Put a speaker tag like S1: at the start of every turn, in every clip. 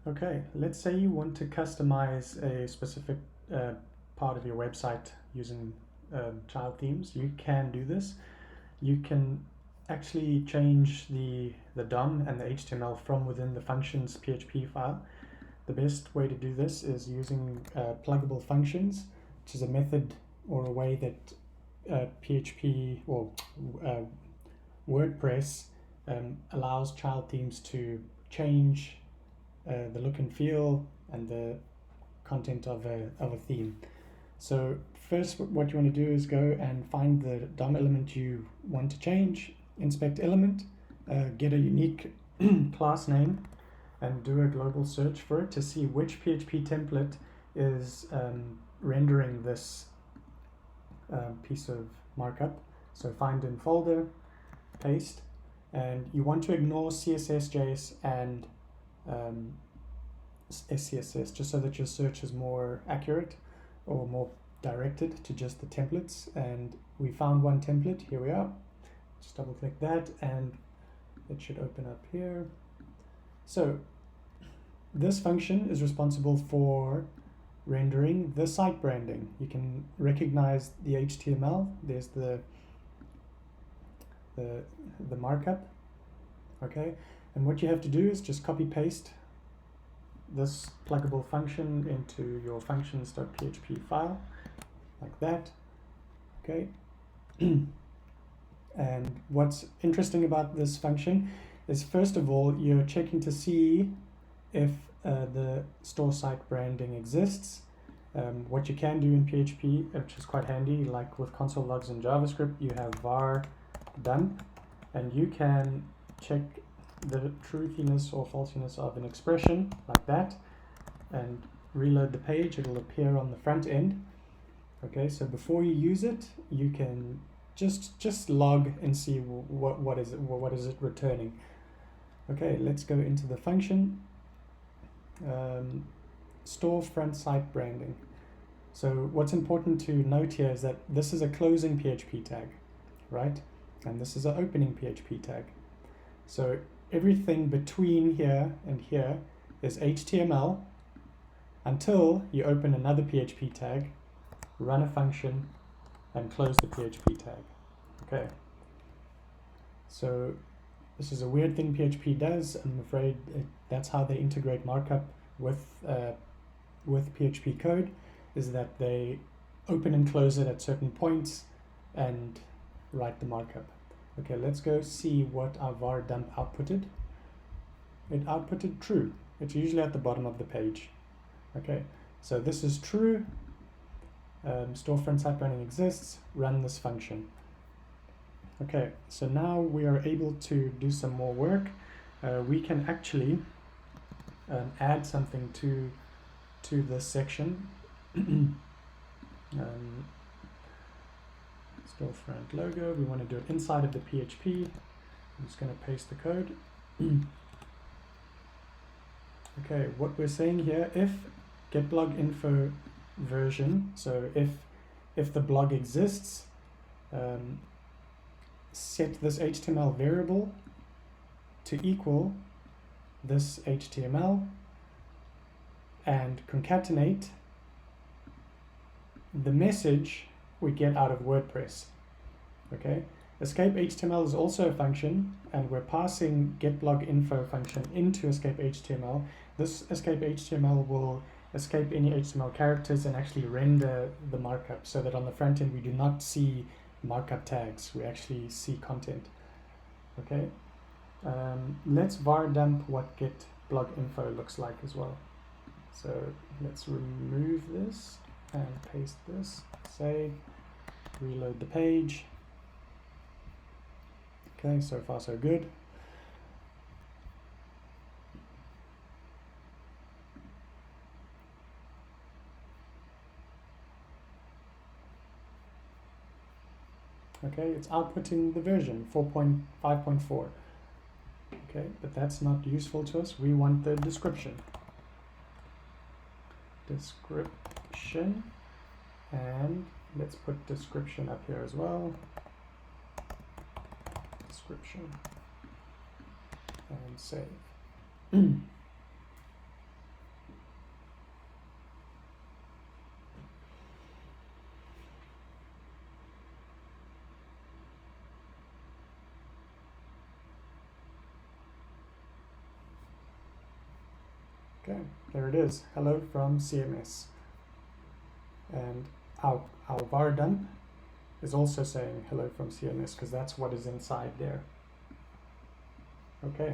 S1: Okay, let's say you want to customize a specific part of your website using child themes. You can do this. You can actually change the DOM and the HTML from within the functions PHP file. The best way to do this is using pluggable functions, which is a method or a way that PHP or uh, WordPress allows child themes to change the look and feel and the content of a theme. So first what you want to do is go and find the DOM element you want to change, inspect element, get a unique class name, and do a global search for it to see which PHP template is rendering this piece of markup. So find in folder, paste, and you want to ignore CSS, JS, and SCSS, just so that your search is more accurate or more directed to just the templates. And we found one template. Here we are. Just double click that and it should open up here. So this function is responsible for rendering the site branding. You can recognize the HTML. There's the markup. Okay, and what you have to do is just copy paste this pluggable function into your functions.php file like that. Okay. And what's interesting about this function is, first of all, you're checking to see if the store site branding exists. What you can do in PHP, which is quite handy, like with console logs in JavaScript, you have var dump, and you can check the truthiness or falsiness of an expression like that and reload the page. It'll appear on the front end. Okay, so before you use it, you can just log and see what is it returning. Okay, let's go into the function. Store front site branding. So what's important to note here is that this is a closing PHP tag, right? And this is an opening PHP tag. So everything between here and here is HTML until you open another PHP tag, run a function, and close the PHP tag. Okay. So this is a weird thing PHP does. I'm afraid that's how they integrate markup with PHP code, is that they open and close it at certain points and write the markup. Okay, let's go see what our var dump outputted. It outputted true. It's usually at the bottom of the page. Okay, so this is true. Storefront site branding exists. Run this function. Okay, so now we are able to do some more work. We can actually add something to this section. Storefront logo. We want to do it inside of the PHP. I'm just going to paste the code. Okay, what we're saying here, if getBlog info version, so if the blog exists, set this HTML variable to equal this HTML and concatenate the message we get out of WordPress. Okay, escape HTML is also a function, and we're passing getBlog info function into escape HTML. This escape HTML will escape any HTML characters and actually render the markup, so that on the front end we do not see markup tags, we actually see content. Okay, let's var dump what getBlog info looks like as well. So let's remove this and paste this, save, reload the page. Okay, so far so good. Okay, it's outputting the version 4.5.4. Okay, but that's not useful to us. We want the description. Description, and let's put description up here as well. Description, and save. Okay, there it is, hello from CMS. And our var dump is also saying hello from CMS because that's what is inside there. Okay,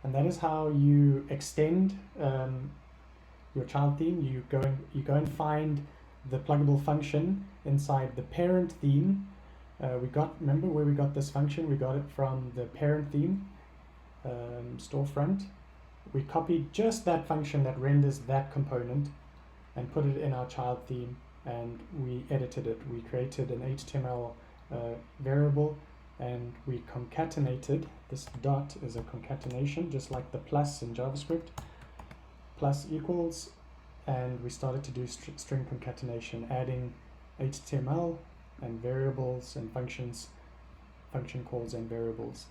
S1: and that is how you extend your child theme. You go and find the pluggable function inside the parent theme. Remember where we got this function? We got it from the parent theme storefront. We copied just that function that renders that component and put it in our child theme, and we edited it. We created an HTML variable, and we concatenated. This dot is a concatenation, just like the plus in JavaScript. Plus equals, and we started to do string concatenation, adding HTML and variables and functions, function calls and variables.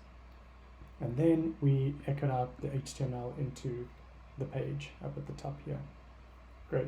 S1: And then we echoed out the HTML into the page up at the top here. Great.